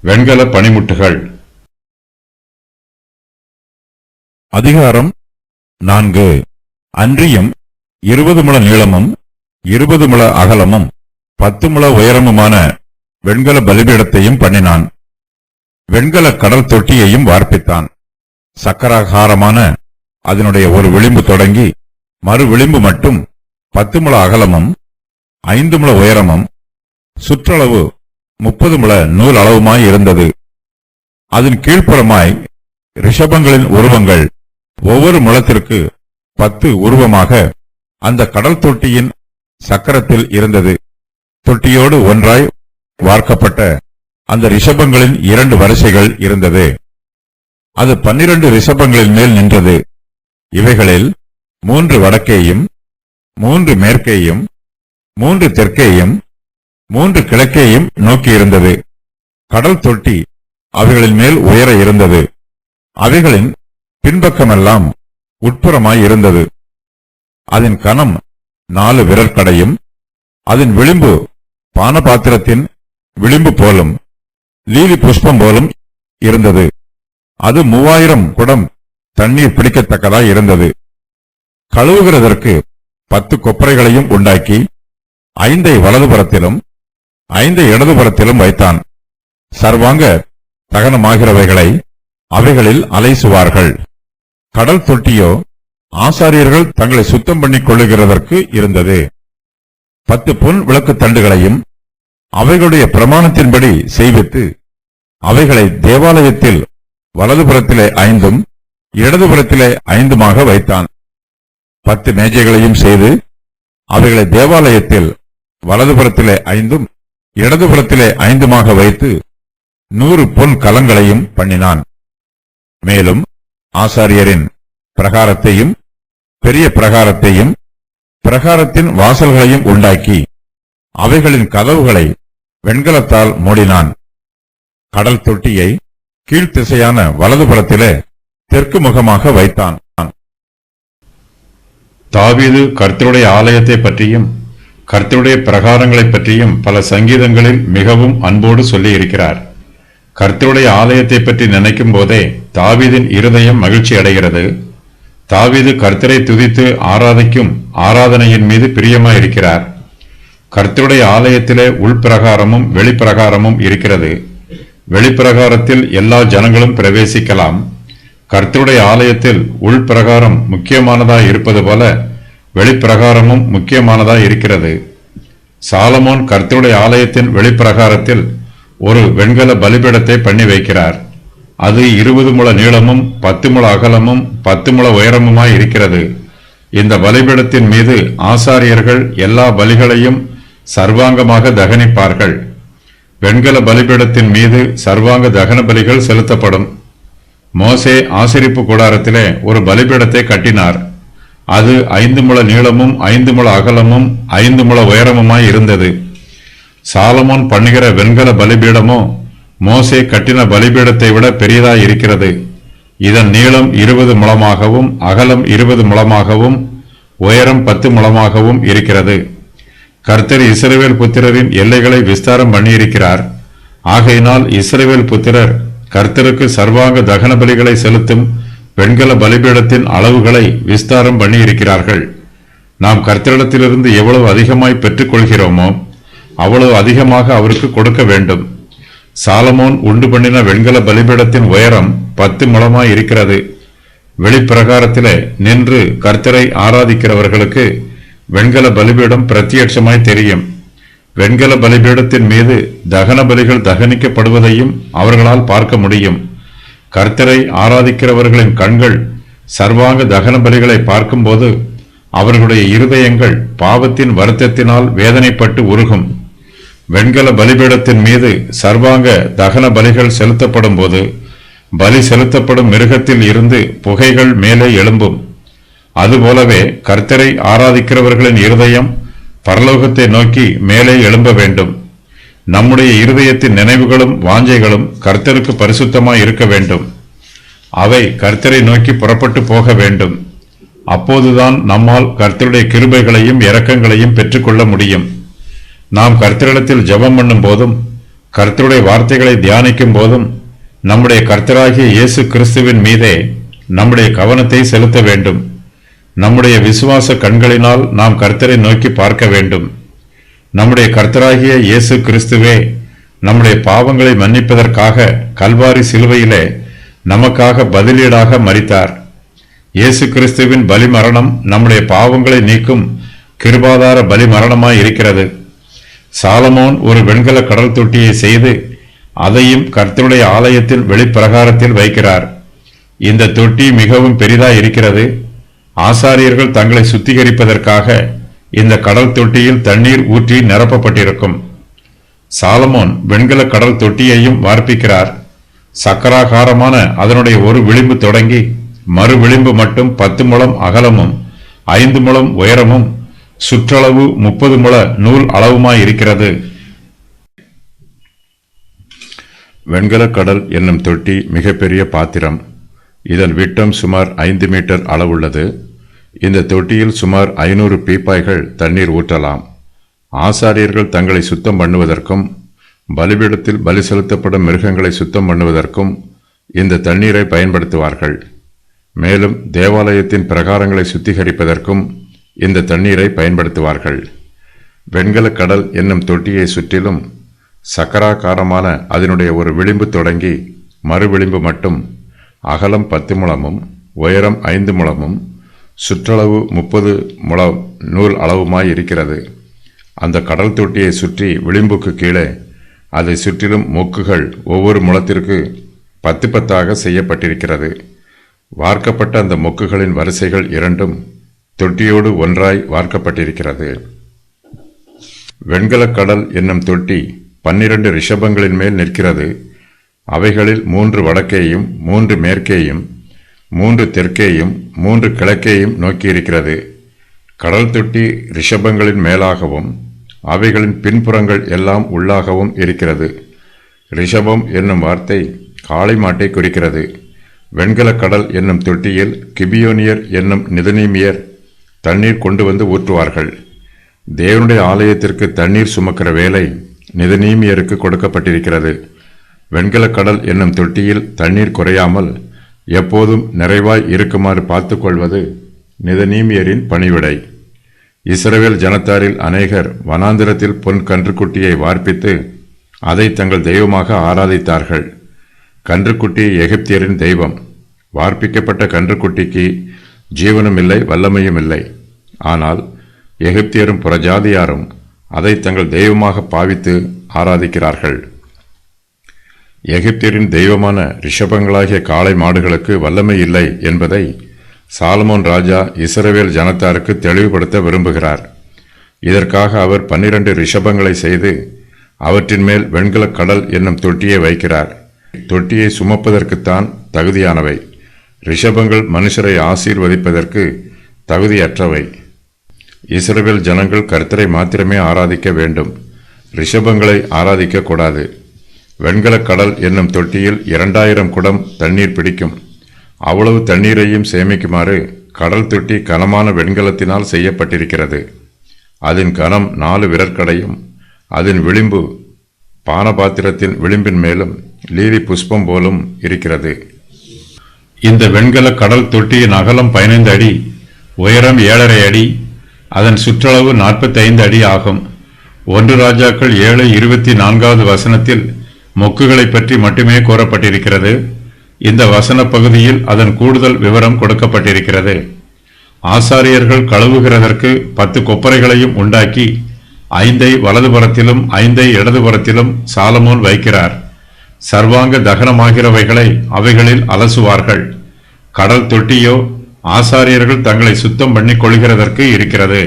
வெண்கல பனிமுட்டுகள். அதிகாரம் 4. அன்றியும் 20 முழ நீளமும் 20 முழ அகலமும் 10 முழ உயரமுமான வெண்கல பலிபீடத்தையும் பண்ணினான். வெண்கல கடல் தொட்டியையும் வார்ப்பித்தான். சக்கராகாரமான அதனுடைய ஒரு விளிம்பு தொடங்கி மறு விளிம்பு மட்டும் 10 முழ அகலமும் 5 முழ உயரமும் சுற்றளவு 30 முழ நூல் அளவுமாய் இருந்தது. அதன் கீழ்ப்புறமாய் ரிஷபங்களின் உருவங்கள் ஒவ்வொரு முழத்திற்கு 10 உருவமாக அந்த கடல் தொட்டியின் சக்கரத்தில் இருந்தது. தொட்டியோடு ஒன்றாய் வார்க்கப்பட்ட அந்த ரிஷபங்களின் 2 வரிசைகள் இருந்தது. அது 12 ரிஷபங்களின் மேல் நின்றது. இவைகளில் 3 வடக்கேயும் 3 மேற்கேயும் 3 தெற்கேயும் 3 கிழக்கேயும் நோக்கியிருந்தது. கடல் தொட்டி அவைகளின் மேல் உயர இருந்தது. அவைகளின் பின்பக்கமெல்லாம் உட்புறமாய் இருந்தது. அதன் கனம் 4 விரற்கடையும் அதன் விளிம்பு பானபாத்திரத்தின் விளிம்பு போலும் லீலி புஷ்பம் போலும் இருந்தது. அது 3000 குடம் தண்ணீர் பிடிக்கத்தக்கதாய் இருந்தது. கழுவுகிறதற்கு 10 கொப்பரைகளையும் உண்டாக்கி 5 வலதுபுறத்திலும் 5 இடதுபுறத்திலும் வைத்தான். சர்வாங்க தகனமாகிறவைகளை அவைகளில் அலைசுவார்கள். கடல் தொட்டியோ ஆசாரியர்கள் தங்களை சுத்தம் பண்ணிக் கொள்ளுகிறதற்கு இருந்தது. 10 பொன் விளக்கு தண்டுகளையும் அவைகளுடைய பிரமாணத்தின்படி செய்வித்து அவைகளை தேவாலயத்தில் வலதுபுறத்திலே 5 இடதுபுறத்திலே 5 வைத்தான். 10 மேஜைகளையும் செய்து அவைகளை தேவாலயத்தில் வலதுபுறத்திலே 5 இடதுபுறத்திலே 5 வைத்து 100 பொன் கலங்களையும் பண்ணினான். மேலும் ஆசாரியரின் பிரகாரத்தையும் பெரிய பிரகாரத்தையும் பிரகாரத்தின் வாசல்களையும் உண்டாக்கி அவைகளின் கதவுகளை வெண்கலத்தால் மூடினான். கடல் தொட்டியை கீழ்த்திசையான வலதுபுறத்திலே தெற்கு முகமாக வைத்தான். தாவீது கர்த்தருடைய ஆலயத்தை பற்றியும் கர்த்தருடைய பிரகாரங்களைப் பற்றியும் பல சங்கீதங்களில் மிகவும் அன்போடு சொல்லியிருக்கிறார். கர்த்தருடைய ஆலயத்தை பற்றி நினைக்கும் போதே தாவீதின் இருதயம் மகிழ்ச்சி அடைகிறது. தாவீது கர்த்தரை துதித்து ஆராதிக்கும் ஆராதனையின் மீது பிரியமாயிருக்கிறார். கர்த்தருடைய ஆலயத்திலே உள்பிரகாரமும் வெளிப்பிரகாரமும் இருக்கிறது. வெளிப்பிரகாரத்தில் எல்லா ஜனங்களும் பிரவேசிக்கலாம். கர்த்தருடைய ஆலயத்தில் உள்பிரகாரம் முக்கியமானதாய் இருப்பது போல வெளிப்பிரகாரமும் முக்கியமானதாய் இருக்கிறது. சாலமோன் கர்த்தருடைய ஆலயத்தின் வெளிப்பிரகாரத்தில் ஒரு வெண்கல பலிபீடத்தை பண்ணி வைக்கிறார். அது 20 முழ நீளமும் 10 முழ அகலமும் 10 முழ உயரமுமாய் இருக்கிறது. இந்த பலிபீடத்தின் மீது ஆசாரியர்கள் எல்லா பலிகளையும் சர்வாங்கமாக தகனிப்பார்கள். வெண்கல பலிபீடத்தின் மீது சர்வாங்க தகன பலிகள் செலுத்தப்படும். மோசே ஆசரிப்பு கூடாரத்திலே ஒரு பலிபீடத்தை கட்டினார். அது 5 முழ நீளமும் 5 முழ அகலமும் 5 முழ உயரமுமாய் இருந்தது. சாலமோன் பண்ணுகிற வெண்கல பலிபீடமோ மோசே கட்டின பலிபீடத்தை விட பெரியதாய் இருக்கிறது. இதன் நீளம் 20 முழமாகவும் அகலம் 20 முழமாகவும் உயரம் 10 முழமாகவும் இருக்கிறது. கர்த்தர் இஸ்ரவேல் புத்திரரின் எல்லைகளை விஸ்தாரம் பண்ணியிருக்கிறார். ஆகையினால் இஸ்ரவேல் புத்திரர் கர்த்தருக்கு சர்வாங்க தகன பலிகளை செலுத்தும் வெண்கல பலிபீடத்தின் அளவுகளை விஸ்தாரம் பண்ணியிருக்கிறார்கள். நாம் கர்த்தரிடத்திலிருந்து எவ்வளவு அதிகமாய் பெற்றுக் கொள்கிறோமோ அவ்வளவு அதிகமாக அவருக்கு கொடுக்க வேண்டும். சாலமோன் உண்டு பண்ணின வெண்கல பலிபீடத்தின் உயரம் 10 முழமாய் இருக்கிறது. வெளிப்பிரகாரத்திலே நின்று கர்த்தரை ஆராதிக்கிறவர்களுக்கு வெண்கல பலிபீடம் பிரத்யட்சமாய் தெரியும். வெண்கல பலிபீடத்தின் மீது தகன பலிகள் தகனிக்கப்படுவதையும் அவர்களால் பார்க்க முடியும். கர்த்தரை ஆராதிக்கிறவர்களின் கண்கள் சர்வாங்க தகன பலிகளை பார்க்கும்போது அவர்களுடைய இருதயங்கள் பாவத்தின் வருத்தத்தினால் வேதனைப்பட்டு உருகும். வெண்கல பலிபீடத்தின் மீது சர்வாங்க தகன பலிகள் செலுத்தப்படும் போது பலி செலுத்தப்படும் மிருகத்தில் இருந்து புகைகள் மேலே எழும்பும். அதுபோலவே கர்த்தரை ஆராதிக்கிறவர்களின் இருதயம் பரலோகத்தை நோக்கி மேலே எழும்ப வேண்டும். நம்முடைய இருதயத்தின் நினைவுகளும் வாஞ்சைகளும் கர்த்தருக்கு பரிசுத்தமாய் இருக்க வேண்டும். அவை கர்த்தரை நோக்கி புறப்பட்டு போக வேண்டும். அப்போதுதான் நம்மால் கர்த்தருடைய கிருபைகளையும் இரக்கங்களையும் பெற்றுக்கொள்ள முடியும். நாம் கர்த்தரிடத்தில் ஜெபம் பண்ணும் போதும் கர்த்தருடைய வார்த்தைகளை தியானிக்கும் போதும் நம்முடைய கர்த்தராகிய இயேசு கிறிஸ்துவின் மீதே நம்முடைய கவனத்தை செலுத்த வேண்டும். நம்முடைய விசுவாச கண்களினால் நாம் கர்த்தரை நோக்கி பார்க்க வேண்டும். நம்முடைய கர்த்தராகிய இயேசு கிறிஸ்துவே நம்முடைய பாவங்களை மன்னிப்பதற்காக கல்வாரி சிலுவையிலே நமக்காக பதிலீடாக மரித்தார். இயேசு கிறிஸ்துவின் பலிமரணம் நம்முடைய பாவங்களை நீக்கும் கிருபாதார பலிமரணமாய் இருக்கிறது. சாலமோன் ஒரு வெண்கல கடல் தொட்டியை செய்து அதையும் கர்த்தருடைய ஆலயத்தின் வெளிப்பிரகாரத்தில் வைக்கிறார். இந்த தொட்டி மிகவும் பெரிதாய் இருக்கிறது. ஆசாரியர்கள் தங்களை சுத்திகரிப்பதற்காக இந்த கடல் தொட்டியில் தண்ணீர் ஊற்றி நிரப்பப்பட்டிருக்கும். சாலமோன் வெண்கல கடல் தொட்டியையும் வார்ப்பிக்கிறார். சக்கராகாரமான அதனுடைய ஒரு விளிம்பு தொடங்கி மறு விளிம்பு மட்டும் 10 முழம் அகலமும் 5 முழம் உயரமும் சுற்றளவு 30 முழ நூல் அளவுமாய் இருக்கிறது. வெண்கல கடல் என்னும் தொட்டி மிகப்பெரிய பாத்திரம். இதன் விட்டம் சுமார் 5 மீட்டர் அளவுள்ளது. இந்த தொட்டியில் சுமார் 500 பீப்பாய்கள் தண்ணீர் ஊற்றலாம். ஆசாரியர்கள் தங்களை சுத்தம் பண்ணுவதற்கும் பலிபீடத்தில் பலி செலுத்தப்படும் மிருகங்களை சுத்தம் பண்ணுவதற்கும் இந்த தண்ணீரை பயன்படுத்துவார்கள். மேலும் தேவாலயத்தின் பிரகாரங்களை சுத்திகரிப்பதற்கும் இந்த தண்ணீரை பயன்படுத்துவார்கள். வெண்கல கடல் என்னும் தொட்டியை சுற்றிலும் சக்கராகாரமான அதனுடைய ஒரு விளிம்பு தொடங்கி மறு விளிம்பு மட்டும் அகலம் 10 முழமும் உயரம் 5 முழமும் சுற்றளவு 30 முழ நூல் அளவுமாய் இருக்கிறது. அந்த கடல் தொட்டியை சுற்றி விளிம்புக்கு கீழே அதை சுற்றிலும் மொக்குகள் ஒவ்வொரு முழத்திற்கு 10 10 செய்யப்பட்டிருக்கிறது. வார்க்கப்பட்ட அந்த மொக்குகளின் வரிசைகள் இரண்டும் தொட்டியோடு ஒன்றாய் வார்க்கப்பட்டிருக்கிறது. வெண்கல கடல் என்னும் தொட்டி 12 ரிஷபங்களின் மேல் நிற்கிறது. அவைகளில் 3 வடக்கேயும் 3 மேற்கேயும் 3 தெற்கேயும் 3 கிழக்கேயும் நோக்கியிருக்கிறது. கடல் தொட்டி ரிஷபங்களின் மேலாகவும் அவைகளின் பின்புறங்கள் எல்லாம் உள்ளாகவும் இருக்கிறது. ரிஷபம் என்னும் வார்த்தை காளை மாட்டை குறிக்கிறது. வெண்கல கடல் என்னும் தொட்டியில் கிபியோனியர் என்னும் நிதனீமியர் தண்ணீர் கொண்டு வந்து ஊற்றுவார்கள். தேவனுடைய ஆலயத்திற்கு தண்ணீர் சுமக்கிற வேலை நிதனீமியருக்கு கொடுக்கப்பட்டிருக்கிறது. வெண்கல கடல் என்னும் தொட்டியில் தண்ணீர் குறையாமல் எப்போதும் நிறைவாய் இருக்குமாறு பார்த்து கொள்வது நிதனீமியரின் பணிவிடை. இஸ்ரவேல் ஜனத்தாரில் அநேகர் வனாந்திரத்தில் பொன் கன்றுக்குட்டியை வார்ப்பித்து அதை தங்கள் தெய்வமாக ஆராதித்தார்கள். கன்றுக்குட்டி எகிப்தியரின் தெய்வம். வார்ப்பிக்கப்பட்ட கன்றுக்குட்டிக்கு ஜீவனும் இல்லை, வல்லமையும் இல்லை. ஆனால் எகிப்தியரும் புறஜாதியாரும் அதை தங்கள் தெய்வமாக பாவித்து ஆராதிக்கிறார்கள். எகிப்தியரின் தெய்வமான ரிஷபங்களாகிய காளை மாடுகளுக்கு வல்லமை இல்லை என்பதை சாலமோன் ராஜா இஸ்ரவேல் ஜனத்தாருக்கு தெளிவுபடுத்த விரும்புகிறார். இதற்காக அவர் 12 ரிஷபங்களை செய்து அவற்றின் மேல் வெண்கல கடல் என்னும் தொட்டியை வைக்கிறார். தொட்டியை சுமப்பதற்குத்தான் தகுதியானவை. ரிஷபங்கள் மனுஷரை ஆசீர்வதிப்பதற்கு தகுதியற்றவை. இஸ்ரவேல் ஜனங்கள் கர்த்தரை மாத்திரமே ஆராதிக்க வேண்டும். ரிஷபங்களை ஆராதிக்க கூடாது. வெண்கல கடல் என்னும் தொட்டியில் 2000 குடம் தண்ணீர் பிடிக்கும். அவ்வளவு தண்ணீரையும் சேமிக்குமாறு கடல் தொட்டி கனமான வெண்கலத்தினால் செய்யப்பட்டிருக்கிறது. அதன் கனம் 4 விரற்கடையும் அதன் விளிம்பு பானபாத்திரத்தின் விளிம்பின் மேலும் லீலி புஷ்பம் போலும் இருக்கிறது. இந்த வெண்கல கடல் தொட்டியின் அகலம் 15 அடி, உயரம் 7.5 அடி, அதன் சுற்றளவு 45 அடி ஆகும். 1 ராஜாக்கள் 7:24 வசனத்தில் மொக்குகளை பற்றி மட்டுமே கூறப்பட்டிருக்கிறது. இந்த வசன பகுதியில் அதன் கூடுதல் விவரம் கொடுக்கப்பட்டிருக்கிறது. ஆசாரியர்கள் கழுவுகிறதற்கு 10 கொப்பரைகளையும் உண்டாக்கி 5 வலதுபுறத்திலும் 5 இடதுபுறத்திலும் சாலமோன் வைக்கிறார். சர்வாங்க தகனமாகிறவைகளை அவைகளில் அலசுவார்கள். கடல் தொட்டியோ ஆசாரியர்கள் தங்களை சுத்தம் பண்ணிக் கொள்கிறதற்கு இருக்கிறது.